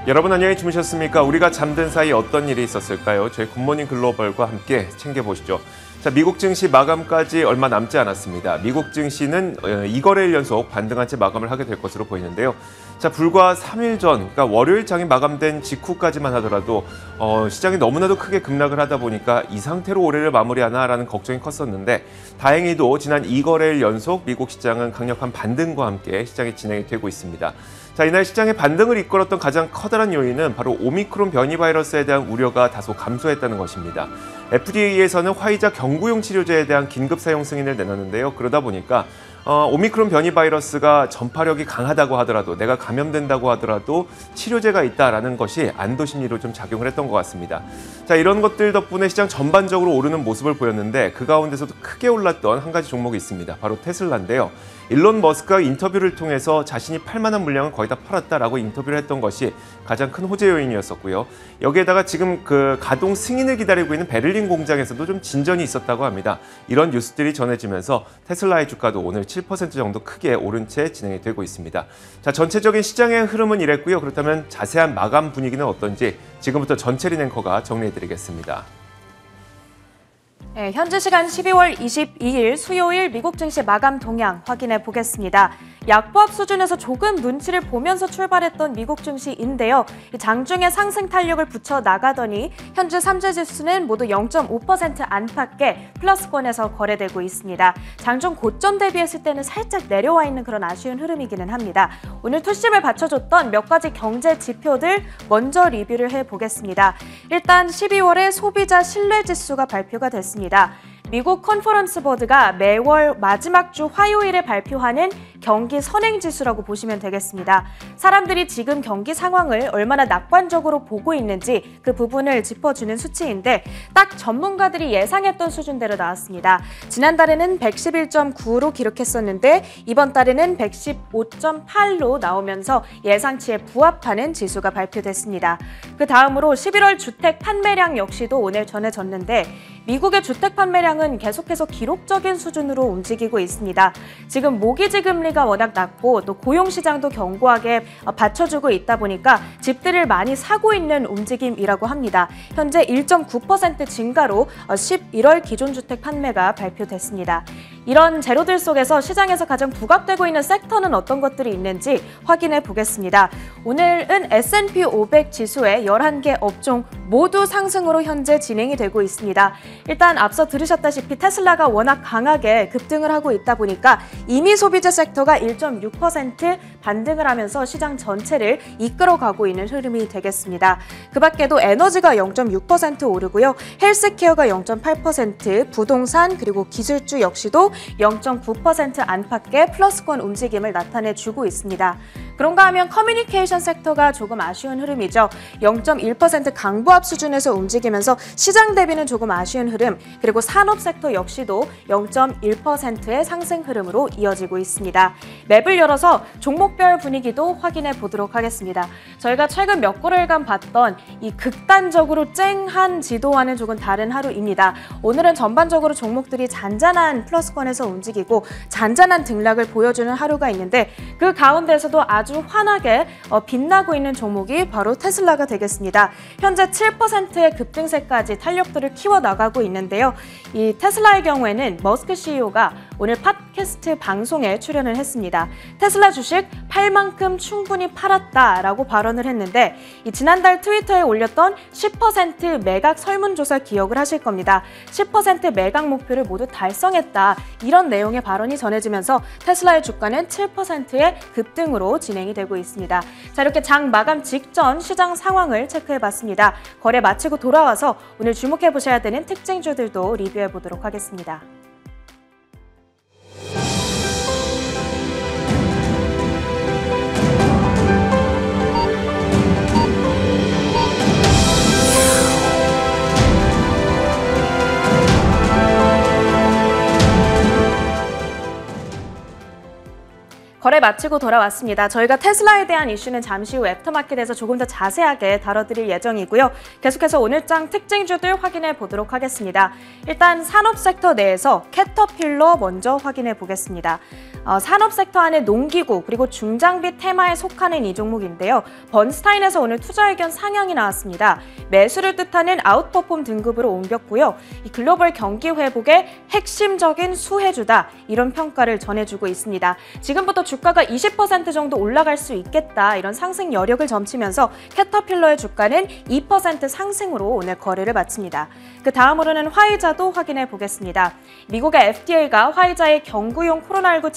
여러분 안녕히 주무셨습니까? 우리가 잠든 사이 어떤 일이 있었을까요? 저희 굿모닝 글로벌과 함께 챙겨보시죠. 자, 미국 증시 마감까지 얼마 남지 않았습니다. 미국 증시는 2거래일 연속 반등한 채 마감을 하게 될 것으로 보이는데요. 자, 불과 3일 전, 그러니까 월요일 장이 마감된 직후까지만 하더라도 시장이 너무나도 크게 급락을 하다 보니까 이 상태로 올해를 마무리하나라는 걱정이 컸었는데 다행히도 지난 2거래일 연속 미국 시장은 강력한 반등과 함께 시장이 진행이 되고 있습니다. 자, 이날 시장의 반등을 이끌었던 가장 커다란 요인은 바로 오미크론 변이 바이러스에 대한 우려가 다소 감소했다는 것입니다. FDA에서는 화이자 경구용 치료제에 대한 긴급 사용 승인을 내놨는데요. 그러다 보니까 오미크론 변이 바이러스가 전파력이 강하다고 하더라도 내가 감염된다고 하더라도 치료제가 있다라는 것이 안도 심리로 좀 작용을 했던 것 같습니다. 자, 이런 것들 덕분에 시장 전반적으로 오르는 모습을 보였는데 그 가운데서도 크게 올랐던 한 가지 종목이 있습니다. 바로 테슬라인데요. 일론 머스크가 인터뷰를 통해서 자신이 팔 만한 물량은 거의 다 팔았다라고 인터뷰를 했던 것이 가장 큰 호재 요인이었었고요. 여기에다가 지금 그 가동 승인을 기다리고 있는 베를린 공장에서도 좀 진전이 있었다고 합니다. 이런 뉴스들이 전해지면서 테슬라의 주가도 오늘 7% 정도 크게 오른 채 진행이 되고 있습니다. 자, 전체적인 시장의 흐름은 이랬고요. 그렇다면 자세한 마감 분위기는 어떤지 지금부터 전체린 앵커가 정리해드리겠습니다. 네, 현재 시간 12월 22일 수요일 미국 증시 마감 동향 확인해 보겠습니다. 약보합 수준에서 조금 눈치를 보면서 출발했던 미국 증시인데요. 장중에 상승 탄력을 붙여 나가더니 현재 삼재지수는 모두 0.5% 안팎의 플러스권에서 거래되고 있습니다. 장중 고점 대비했을 때는 살짝 내려와 있는 그런 아쉬운 흐름이기는 합니다. 오늘 투심을 받쳐줬던 몇 가지 경제 지표들 먼저 리뷰를 해보겠습니다. 일단 12월에 소비자 신뢰지수가 발표가 됐습니다. 미국 컨퍼런스 보드가 매월 마지막 주 화요일에 발표하는 경기 선행지수라고 보시면 되겠습니다. 사람들이 지금 경기 상황을 얼마나 낙관적으로 보고 있는지 그 부분을 짚어주는 수치인데 딱 전문가들이 예상했던 수준대로 나왔습니다. 지난달에는 111.9로 기록했었는데 이번 달에는 115.8로 나오면서 예상치에 부합하는 지수가 발표됐습니다. 그 다음으로 11월 주택 판매량 역시도 오늘 전해졌는데 미국의 주택 판매량은 계속해서 기록적인 수준으로 움직이고 있습니다. 지금 모기지 금리가 워낙 낮고 또 고용시장도 견고하게 받쳐주고 있다 보니까 집들을 많이 사고 있는 움직임이라고 합니다. 현재 1.9% 증가로 11월 기존 주택 판매가 발표됐습니다. 이런 재료들 속에서 시장에서 가장 부각되고 있는 섹터는 어떤 것들이 있는지 확인해 보겠습니다. 오늘은 S&P 500 지수의 11개 업종 모두 상승으로 현재 진행이 되고 있습니다. 일단 앞서 들으셨다시피 테슬라가 워낙 강하게 급등을 하고 있다 보니까 이미 소비재 섹터가 1.6% 반등을 하면서 시장 전체를 이끌어가고 있는 흐름이 되겠습니다. 그 밖에도 에너지가 0.6% 오르고요. 헬스케어가 0.8%, 부동산 그리고 기술주 역시도 0.9% 안팎의 플러스권 움직임을 나타내주고 있습니다. 그런가 하면 커뮤니케이션 섹터가 조금 아쉬운 흐름이죠. 0.1% 강보합 수준에서 움직이면서 시장 대비는 조금 아쉬운 흐름, 그리고 산업 섹터 역시도 0.1%의 상승 흐름으로 이어지고 있습니다. 맵을 열어서 종목별 분위기도 확인해 보도록 하겠습니다. 저희가 최근 몇 거래일간 봤던 이 극단적으로 쨍한 지도와는 조금 다른 하루입니다. 오늘은 전반적으로 종목들이 잔잔한 플러스권에서 움직이고 잔잔한 등락을 보여주는 하루가 있는데 그 가운데서도 아주 환하게 빛나고 있는 종목이 바로 테슬라가 되겠습니다. 현재 7%의 급등세까지 탄력들을 키워나가고 있는데요. 이 테슬라의 경우에는 머스크 CEO가 오늘 팟캐스트 방송에 출연을 했습니다. 테슬라 주식 팔 만큼 충분히 팔았다라고 발언을 했는데 이 지난달 트위터에 올렸던 10% 매각 설문조사 기억을 하실 겁니다. 10% 매각 목표를 모두 달성했다. 이런 내용의 발언이 전해지면서 테슬라의 주가는 7%의 급등으로 진행이 되고 있습니다. 자, 이렇게 장 마감 직전 시장 상황을 체크해봤습니다. 거래 마치고 돌아와서 오늘 주목해보셔야 되는 특징주들도 리뷰해보도록 하겠습니다. 거래 마치고 돌아왔습니다. 저희가 테슬라에 대한 이슈는 잠시 후 애프터마켓에서 조금 더 자세하게 다뤄드릴 예정이고요. 계속해서 오늘장 특징주들 확인해 보도록 하겠습니다. 일단 산업 섹터 내에서 캐터필러 먼저 확인해 보겠습니다. 산업 섹터 안에 농기구 그리고 중장비 테마에 속하는 이 종목인데요. 번스타인에서 오늘 투자 의견 상향이 나왔습니다. 매수를 뜻하는 아웃퍼폼 등급으로 옮겼고요. 이 글로벌 경기 회복의 핵심적인 수혜주다 이런 평가를 전해주고 있습니다. 지금부터 주가가 20% 정도 올라갈 수 있겠다 이런 상승 여력을 점치면서 캐터필러의 주가는 2% 상승으로 오늘 거래를 마칩니다. 그 다음으로는 화이자도 확인해 보겠습니다. 미국의 FDA가 화이자의 경구용 코로나19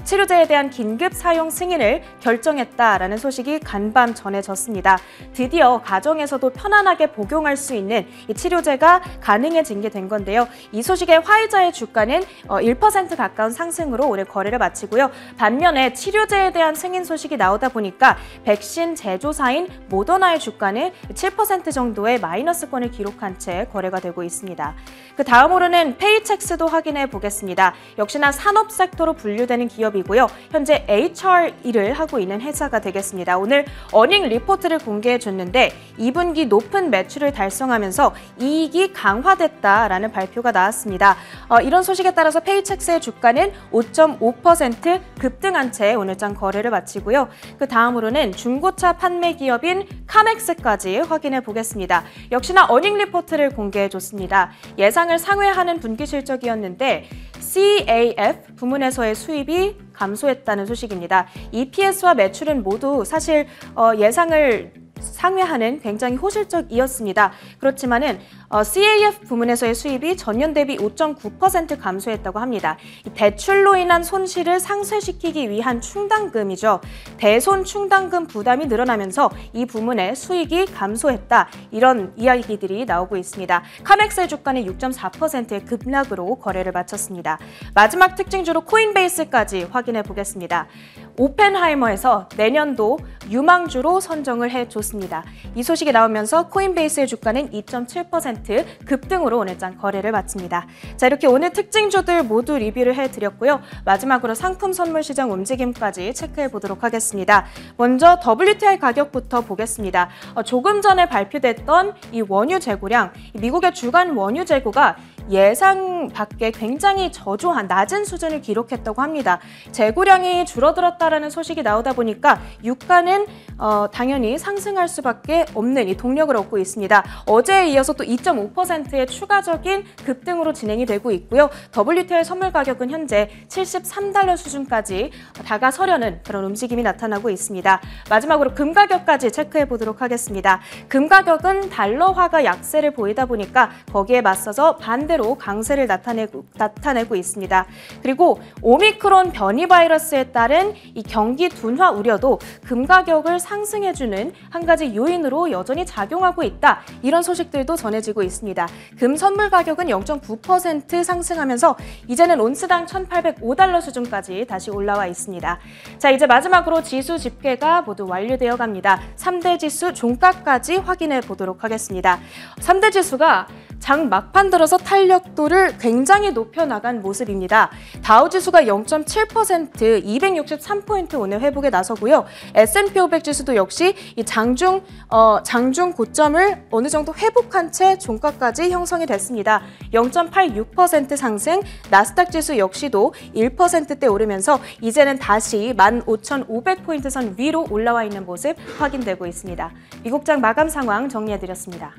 치료제에 대한 긴급 사용 승인을 결정했다라는 소식이 간밤 전해졌습니다. 드디어 가정에서도 편안하게 복용할 수 있는 이 치료제가 가능해진 게 된 건데요. 이 소식에 화이자의 주가는 1% 가까운 상승으로 오늘 거래를 마치고요. 반면에 치료제에 대한 승인 소식이 나오다 보니까 백신 제조사인 모더나의 주가는 7% 정도의 마이너스권을 기록한 채 거래가 되고 있습니다. 그 다음으로는 페이첵스도 확인해 보겠습니다. 역시나 산업 섹터로 분류되는 기업이고요. 현재 HR 일을 하고 있는 회사가 되겠습니다. 오늘 어닝 리포트를 공개해 줬는데 2분기 높은 매출을 달성하면서 이익이 강화됐다라는 발표가 나왔습니다. 이런 소식에 따라서 페이첵스의 주가는 5.5% 급등한 채 오늘장 거래를 마치고요. 그 다음으로는 중고차 판매 기업인 카맥스까지 확인해 보겠습니다. 역시나 어닝 리포트를 공개해 줬습니다. 예상을 상회하는 분기 실적이었는데 CAF 부문에서의 수입이 감소했다는 소식입니다. EPS와 매출은 모두 사실 예상을 상회하는 굉장히 호실적이었습니다. 그렇지만은 CAF 부문에서의 수입이 전년 대비 5.9% 감소했다고 합니다. 대출로 인한 손실을 상쇄시키기 위한 충당금이죠. 대손 충당금 부담이 늘어나면서 이 부문의 수익이 감소했다. 이런 이야기들이 나오고 있습니다. 카맥스의 주가는 6.4%의 급락으로 거래를 마쳤습니다. 마지막 특징주로 코인베이스까지 확인해 보겠습니다. 오펜하이머에서 내년도 유망주로 선정을 해줬습니다. 이 소식이 나오면서 코인베이스의 주가는 2.7% 급등으로 오늘장 거래를 마칩니다. 자, 이렇게 오늘 특징주들 모두 리뷰를 해드렸고요. 마지막으로 상품 선물 시장 움직임까지 체크해 보도록 하겠습니다. 먼저 WTI 가격부터 보겠습니다. 조금 전에 발표됐던 이 원유 재고량, 미국의 주간 원유 재고가 예상 밖에 굉장히 저조한 낮은 수준을 기록했다고 합니다. 재고량이 줄어들었다라는 소식이 나오다 보니까 유가는 당연히 상승할 수밖에 없는 이 동력을 얻고 있습니다. 어제에 이어서 또 2.5%의 추가적인 급등으로 진행이 되고 있고요. WTI 선물 가격은 현재 $73 수준까지 다가서려는 그런 움직임이 나타나고 있습니다. 마지막으로 금 가격까지 체크해 보도록 하겠습니다. 금 가격은 달러화가 약세를 보이다 보니까 거기에 맞서서 반대로 강세를 나타내고 있습니다. 그리고 오미크론 변이 바이러스에 따른 이 경기 둔화 우려도 금 가격을 상승해주는 한 가지 요인으로 여전히 작용하고 있다. 이런 소식들도 전해지고 있습니다. 금 선물 가격은 0.9% 상승하면서 이제는 온스당 $1,805 수준까지 다시 올라와 있습니다. 자, 이제 마지막으로 지수 집계가 모두 완료되어 갑니다. 3대 지수 종가까지 확인해 보도록 하겠습니다. 3대 지수가 장 막판 들어서 탄력도를 굉장히 높여나간 모습입니다. 다우지수가 0.7% 263포인트 오늘 회복에 나서고요. S&P 500 지수도 역시 이 장중 고점을 어느 정도 회복한 채 종가까지 형성이 됐습니다. 0.86% 상승, 나스닥 지수 역시도 1%대 오르면서 이제는 다시 15,500포인트 선 위로 올라와 있는 모습 확인되고 있습니다. 미국장 마감 상황 정리해드렸습니다.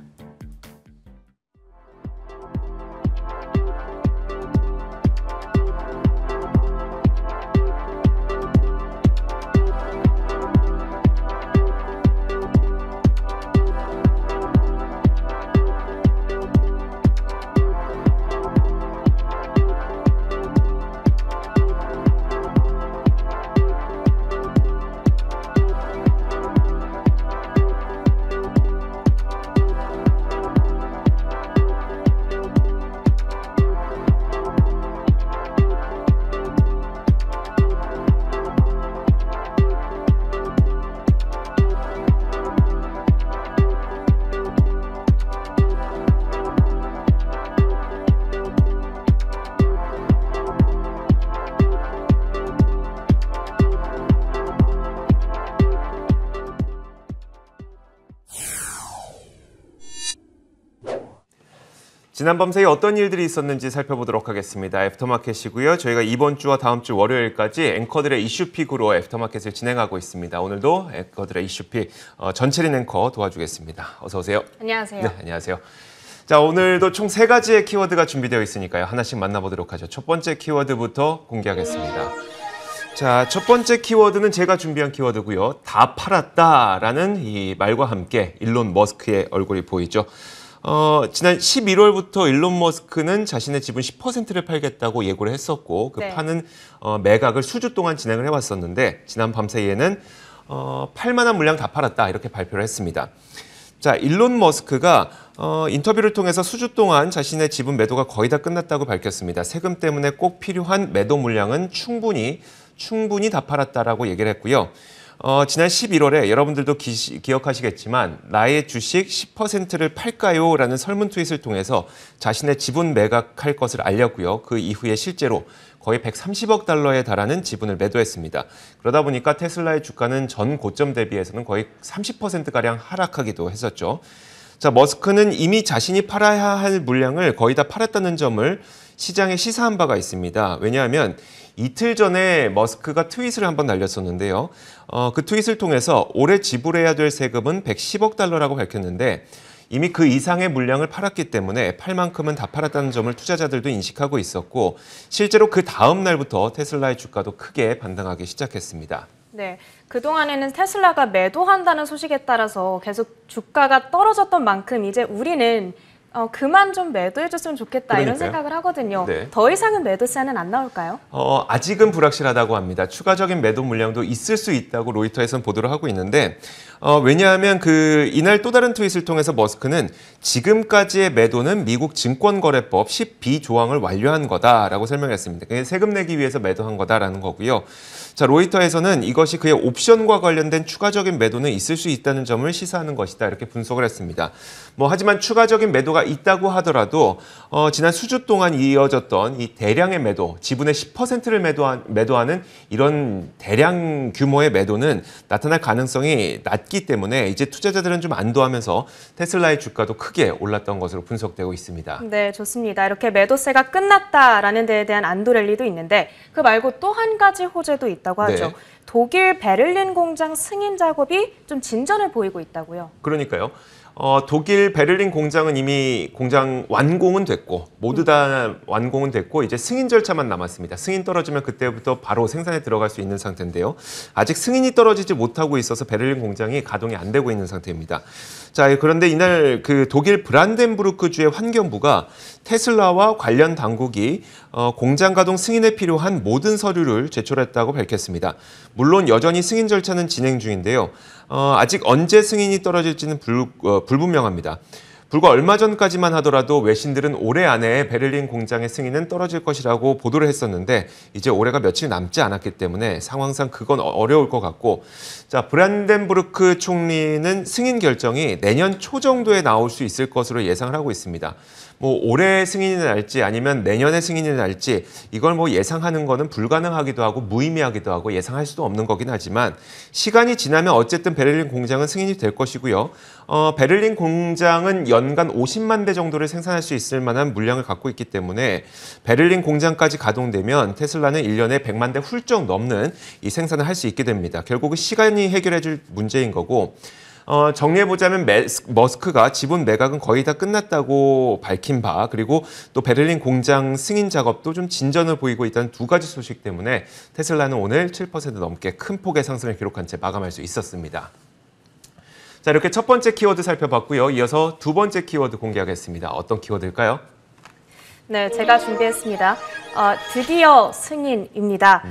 지난 밤 사이 어떤 일들이 있었는지 살펴보도록 하겠습니다. 애프터마켓이고요. 저희가 이번 주와 다음 주 월요일까지 앵커들의 이슈픽으로 애프터마켓을 진행하고 있습니다. 오늘도 앵커들의 이슈픽 전채린 앵커 도와주겠습니다. 어서 오세요. 안녕하세요. 네, 안녕하세요. 자, 오늘도 총 3가지의 키워드가 준비되어 있으니까요. 하나씩 만나보도록 하죠. 첫 번째 키워드부터 공개하겠습니다. 자, 첫 번째 키워드는 제가 준비한 키워드고요. 다 팔았다라는 이 말과 함께 일론 머스크의 얼굴이 보이죠. 지난 11월부터 일론 머스크는 자신의 지분 10%를 팔겠다고 예고를 했었고 그 파는 매각을 수주 동안 진행을 해왔었는데 지난 밤사이에는 팔만한 물량 다 팔았다 이렇게 발표를 했습니다. 자, 일론 머스크가 인터뷰를 통해서 수주 동안 자신의 지분 매도가 거의 다 끝났다고 밝혔습니다. 세금 때문에 꼭 필요한 매도 물량은 충분히 다 팔았다라고 얘기를 했고요. 지난 11월에 여러분들도 기억하시겠지만 나의 주식 10%를 팔까요? 라는 설문 트윗을 통해서 자신의 지분 매각할 것을 알렸고요. 그 이후에 실제로 거의 130억 달러에 달하는 지분을 매도했습니다. 그러다 보니까 테슬라의 주가는 전 고점 대비해서는 거의 30%가량 하락하기도 했었죠. 자, 머스크는 이미 자신이 팔아야 할 물량을 거의 다 팔았다는 점을 시장에 시사한 바가 있습니다. 왜냐하면 이틀 전에 머스크가 트윗을 한번 날렸었는데요. 그 트윗을 통해서 올해 지불해야 될 세금은 110억 달러라고 밝혔는데 이미 그 이상의 물량을 팔았기 때문에 팔 만큼은 다 팔았다는 점을 투자자들도 인식하고 있었고 실제로 그 다음 날부터 테슬라의 주가도 크게 반등하기 시작했습니다. 네, 그동안에는 테슬라가 매도한다는 소식에 따라서 계속 주가가 떨어졌던 만큼 이제 우리는 그만 좀 매도해줬으면 좋겠다 이런 생각을 하거든요. 네. 더 이상은 매도세는 안 나올까요? 아직은 불확실하다고 합니다. 추가적인 매도 물량도 있을 수 있다고 로이터에서는 보도를 하고 있는데 왜냐하면 이날 또 다른 트윗을 통해서 머스크는 지금까지의 매도는 미국 증권거래법 10B 조항을 완료한 거다라고 설명했습니다. 그게 세금 내기 위해서 매도한 거다라는 거고요. 자, 로이터에서는 이것이 그의 옵션과 관련된 추가적인 매도는 있을 수 있다는 점을 시사하는 것이다 이렇게 분석을 했습니다. 하지만 추가적인 매도가 있다고 하더라도 지난 수주 동안 이어졌던 이 대량의 매도, 지분의 10%를 매도하는 이런 대량 규모의 매도는 나타날 가능성이 낮기 때문에 이제 투자자들은 좀 안도하면서 테슬라의 주가도 크게 올랐던 것으로 분석되고 있습니다. 네, 좋습니다. 이렇게 매도세가 끝났다라는 데에 대한 안도 랠리도 있는데 그 말고 또 한 가지 호재도 있다고 하죠. 네. 독일 베를린 공장 승인 작업이 좀 진전을 보이고 있다고요. 그러니까요. 독일 베를린 공장은 이미 공장 완공은 됐고 모두 다 완공은 됐고 이제 승인 절차만 남았습니다. 승인 떨어지면 그때부터 바로 생산에 들어갈 수 있는 상태인데요. 아직 승인이 떨어지지 못하고 있어서 베를린 공장이 가동이 안 되고 있는 상태입니다. 자, 그런데 이날 독일 브란덴부르크주의 환경부가 테슬라와 관련 당국이 공장 가동 승인에 필요한 모든 서류를 제출했다고 밝혔습니다. 물론 여전히 승인 절차는 진행 중인데요. 아직 언제 승인이 떨어질지는 불분명합니다. 불과 얼마 전까지만 하더라도 외신들은 올해 안에 베를린 공장의 승인은 떨어질 것이라고 보도를 했었는데 이제 올해가 며칠 남지 않았기 때문에 상황상 그건 어려울 것 같고 자, 브란덴부르크 총리는 승인 결정이 내년 초 정도에 나올 수 있을 것으로 예상을 하고 있습니다. 올해 승인이 날지 아니면 내년에 승인이 날지 이걸 예상하는 거는 불가능하기도 하고 무의미하기도 하고 예상할 수도 없는 거긴 하지만 시간이 지나면 어쨌든 베를린 공장은 승인이 될 것이고요. 베를린 공장은 연간 50만 대 정도를 생산할 수 있을 만한 물량을 갖고 있기 때문에 베를린 공장까지 가동되면 테슬라는 1년에 100만 대 훌쩍 넘는 이 생산을 할 수 있게 됩니다. 결국은 시간이 해결해 줄 문제인 거고 정리해보자면 머스크가 지분 매각은 거의 다 끝났다고 밝힌 바 그리고 또 베를린 공장 승인 작업도 좀 진전을 보이고 있다는 두 가지 소식 때문에 테슬라는 오늘 7% 넘게 큰 폭의 상승을 기록한 채 마감할 수 있었습니다. 자, 이렇게 첫 번째 키워드 살펴봤고요. 이어서 두 번째 키워드 공개하겠습니다. 어떤 키워드일까요? 네, 제가 준비했습니다. 드디어 승인입니다.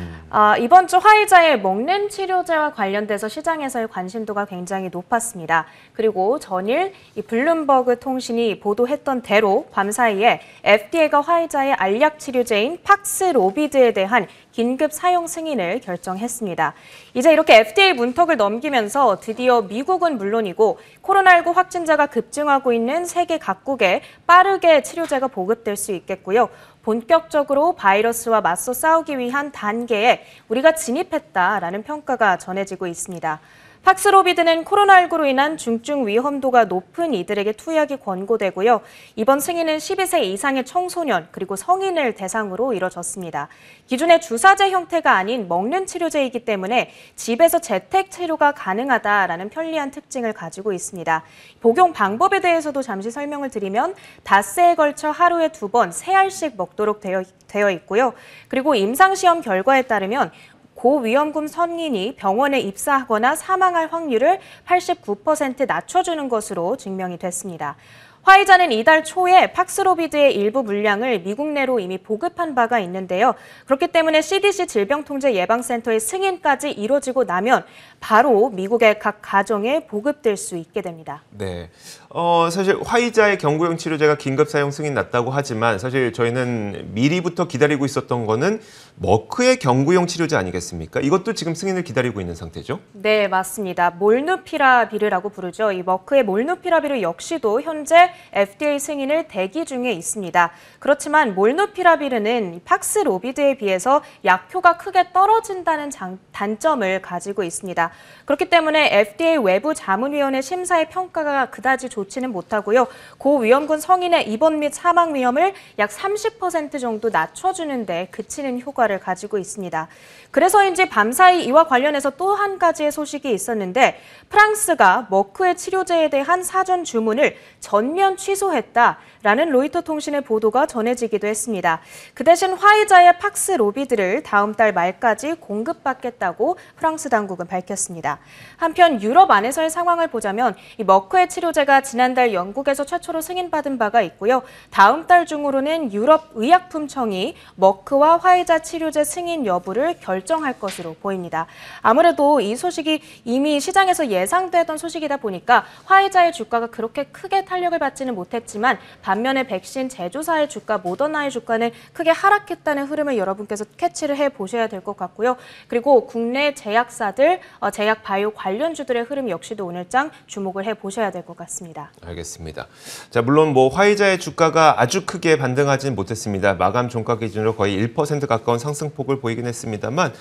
이번 주 화이자의 먹는 치료제와 관련돼서 시장에서의 관심도가 굉장히 높았습니다. 그리고 전일 이 블룸버그 통신이 보도했던 대로 밤사이에 FDA가 화이자의 알약 치료제인 팍스로비드에 대한 긴급 사용 승인을 결정했습니다. 이제 이렇게 FDA 문턱을 넘기면서 드디어 미국은 물론이고 코로나19 확진자가 급증하고 있는 세계 각국에 빠르게 치료제가 보급될 수 있겠고요. 본격적으로 바이러스와 맞서 싸우기 위한 단계에 우리가 진입했다라는 평가가 전해지고 있습니다. 팍스로비드는 코로나19로 인한 중증 위험도가 높은 이들에게 투약이 권고되고요. 이번 승인은 12세 이상의 청소년 그리고 성인을 대상으로 이뤄졌습니다. 기존의 주사제 형태가 아닌 먹는 치료제이기 때문에 집에서 재택 치료가 가능하다라는 편리한 특징을 가지고 있습니다. 복용 방법에 대해서도 잠시 설명을 드리면 닷새에 걸쳐 하루에 2번 3알씩 먹도록 되어 있고요. 그리고 임상시험 결과에 따르면 고위험군 성인이 병원에 입사하거나 사망할 확률을 89% 낮춰주는 것으로 증명이 됐습니다. 화이자는 이달 초에 팍스로비드의 일부 물량을 미국 내로 이미 보급한 바가 있는데요. 그렇기 때문에 CDC 질병통제예방센터의 승인까지 이루어지고 나면 바로 미국의 각 가정에 보급될 수 있게 됩니다. 네, 사실 화이자의 경구용 치료제가 긴급 사용 승인 났다고 하지만 사실 저희는 미리부터 기다리고 있었던 거는 머크의 경구용 치료제 아니겠습니까? 이것도 지금 승인을 기다리고 있는 상태죠? 네, 맞습니다. 몰누피라비르라고 부르죠. 이 머크의 몰누피라비르 역시도 현재 FDA 승인을 대기 중에 있습니다. 그렇지만 몰누피라비르는 팍스로비드에 비해서 약효가 크게 떨어진다는 단점을 가지고 있습니다. 그렇기 때문에 FDA 외부 자문위원회 심사의 평가가 그다지 좋지는 못하고요. 고위험군 성인의 입원 및 사망 위험을 약 30% 정도 낮춰주는 데 그치는 효과를 가지고 있습니다. 그래서인지 밤사이 이와 관련해서 또 한 가지의 소식이 있었는데 프랑스가 머크의 치료제에 대한 사전 주문을 전면 취소했다라는 로이터 통신의 보도가 전해지기도 했습니다. 그 대신 화이자의 팍스로비드를 다음 달 말까지 공급받겠다고 프랑스 당국은 밝혔습니다. 한편 유럽 안에서의 상황을 보자면 이 머크의 치료제가 지난달 영국에서 최초로 승인받은 바가 있고요. 다음 달 중으로는 유럽 의약품청이 머크와 화이자 치료제 승인 여부를 결정할 것으로 보입니다. 아무래도 이 소식이 이미 시장에서 예상되던 소식이다 보니까 화이자의 주가가 그렇게 크게 탄력을 받지는 못했지만 반면에 백신 제조사의 주가, 모더나의 주가는 크게 하락했다는 흐름을 여러분께서 캐치를 해보셔야 될 것 같고요. 그리고 국내 제약사들, 제약 바이오 관련주들의 흐름 역시도 오늘장 주목을 해보셔야 될 것 같습니다. 알겠습니다. 자, 물론 뭐 화이자의 주가가 아주 크게 반등하지는 못했습니다. 마감 종가 기준으로 거의 1% 가까운 상승폭을 보이긴 했습니다만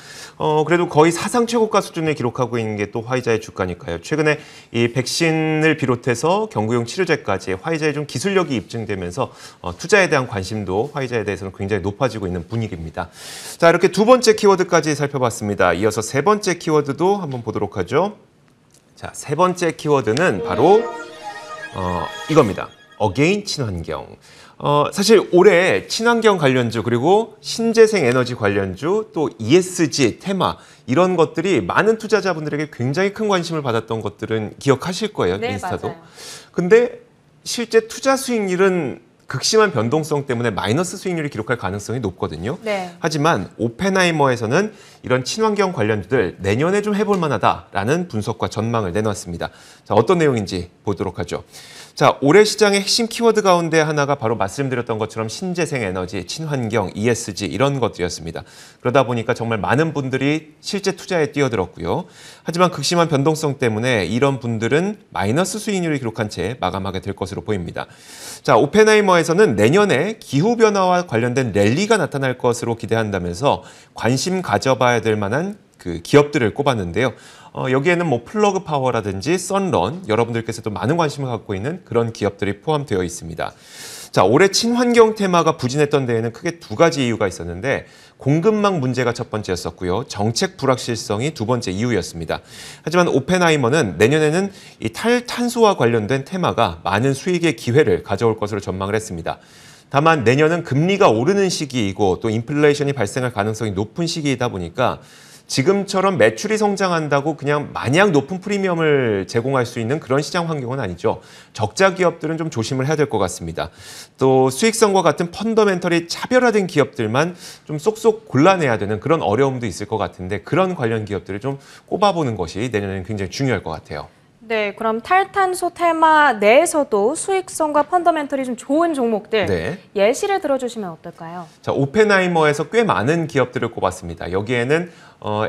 그래도 거의 사상 최고가 수준을 기록하고 있는 게 또 화이자의 주가니까요. 최근에 이 백신을 비롯해서 경구용 치료제까지 화이자의 좀 기술력이 입증되면서 투자에 대한 관심도 화이자에 대해서는 굉장히 높아지고 있는 분위기입니다. 자, 이렇게 두 번째 키워드까지 살펴봤습니다. 이어서 세 번째 키워드도 한번 보도록 하죠. 자, 세 번째 키워드는 바로 이겁니다. 어게인 친환경. 사실 올해 친환경 관련주 그리고 신재생 에너지 관련주 또 ESG 테마 이런 것들이 많은 투자자분들에게 굉장히 큰 관심을 받았던 것들은 기억하실 거예요. 네, 인스타도. 맞아요. 근데 실제 투자 수익률은 극심한 변동성 때문에 마이너스 수익률을 기록할 가능성이 높거든요. 네. 하지만 오펜하이머에서는 이런 친환경 관련주들 내년에 좀 해볼 만하다라는 분석과 전망을 내놨습니다. 자, 어떤 내용인지 보도록 하죠. 자, 올해 시장의 핵심 키워드 가운데 하나가 바로 말씀드렸던 것처럼 신재생 에너지, 친환경, ESG 이런 것들이었습니다. 그러다 보니까 정말 많은 분들이 실제 투자에 뛰어들었고요. 하지만 극심한 변동성 때문에 이런 분들은 마이너스 수익률을 기록한 채 마감하게 될 것으로 보입니다. 자, 오펜하이머에서는 내년에 기후변화와 관련된 랠리가 나타날 것으로 기대한다면서 관심 가져봐야 될 만한 그 기업들을 꼽았는데요. 여기에는 뭐 플러그 파워라든지 썬런, 여러분들께서도 많은 관심을 갖고 있는 그런 기업들이 포함되어 있습니다. 자, 올해 친환경 테마가 부진했던 데에는 크게 두 가지 이유가 있었는데 공급망 문제가 첫 번째였었고요. 정책 불확실성이 두 번째 이유였습니다. 하지만 오펜하이머는 내년에는 이 탈탄소와 관련된 테마가 많은 수익의 기회를 가져올 것으로 전망을 했습니다. 다만 내년은 금리가 오르는 시기이고 또 인플레이션이 발생할 가능성이 높은 시기이다 보니까 지금처럼 매출이 성장한다고 그냥 마냥 높은 프리미엄을 제공할 수 있는 그런 시장 환경은 아니죠. 적자 기업들은 좀 조심을 해야 될 것 같습니다. 또 수익성과 같은 펀더멘털이 차별화된 기업들만 좀 쏙쏙 골라내야 되는 그런 어려움도 있을 것 같은데 그런 관련 기업들을 좀 꼽아보는 것이 내년에는 굉장히 중요할 것 같아요. 네, 그럼 탈탄소 테마 내에서도 수익성과 펀더멘털이 좀 좋은 종목들 네. 예시를 들어주시면 어떨까요? 자, 오펜하이머에서 꽤 많은 기업들을 꼽았습니다. 여기에는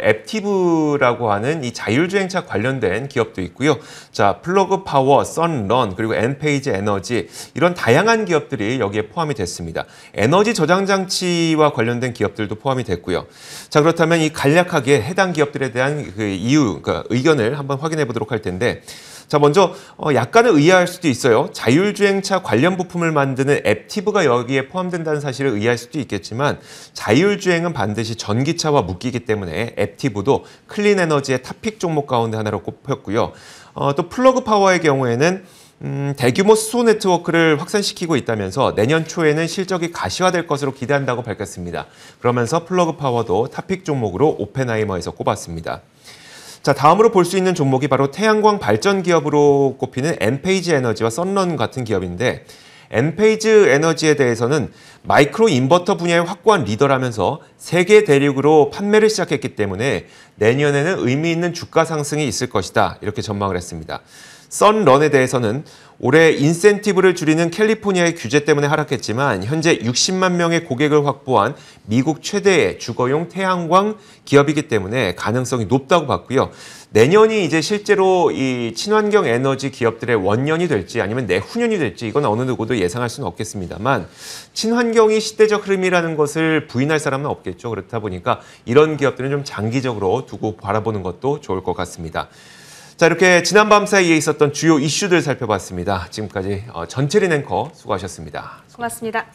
앱티브라고 하는 이 자율주행차 관련된 기업도 있고요. 자, 플러그 파워, 썬런, 그리고 엔페이지 에너지 이런 다양한 기업들이 여기에 포함이 됐습니다. 에너지 저장 장치와 관련된 기업들도 포함이 됐고요. 자, 그렇다면 이 간략하게 해당 기업들에 대한 그 이유, 그러니까 의견을 한번 확인해 보도록 할 텐데, 자, 먼저 약간은 의아할 수도 있어요. 자율주행차 관련 부품을 만드는 앱티브가 여기에 포함된다는 사실을 의아할 수도 있겠지만 자율주행은 반드시 전기차와 묶이기 때문에 앱티브도 클린 에너지의 탑픽 종목 가운데 하나로 꼽혔고요. 또 플러그 파워의 경우에는 대규모 수소 네트워크를 확산시키고 있다면서 내년 초에는 실적이 가시화될 것으로 기대한다고 밝혔습니다. 그러면서 플러그 파워도 탑픽 종목으로 오펜하이머에서 꼽았습니다. 자, 다음으로 볼 수 있는 종목이 바로 태양광 발전 기업으로 꼽히는 엔페이지 에너지와 썬런 같은 기업인데, 엔페이지 에너지에 대해서는 마이크로 인버터 분야의 확고한 리더라면서 세계 대륙으로 판매를 시작했기 때문에 내년에는 의미 있는 주가 상승이 있을 것이다, 이렇게 전망을 했습니다. 썬런에 대해서는 올해 인센티브를 줄이는 캘리포니아의 규제 때문에 하락했지만 현재 60만 명의 고객을 확보한 미국 최대의 주거용 태양광 기업이기 때문에 가능성이 높다고 봤고요. 내년이 이제 실제로 이 친환경 에너지 기업들의 원년이 될지 아니면 내후년이 될지 이건 어느 누구도 예상할 수는 없겠습니다만 친환경이 시대적 흐름이라는 것을 부인할 사람은 없겠죠. 그렇다 보니까 이런 기업들은 좀 장기적으로 두고 바라보는 것도 좋을 것 같습니다. 자, 이렇게 지난밤 사이에 있었던 주요 이슈들 살펴봤습니다. 지금까지 전채린 앵커 수고하셨습니다. 고맙습니다.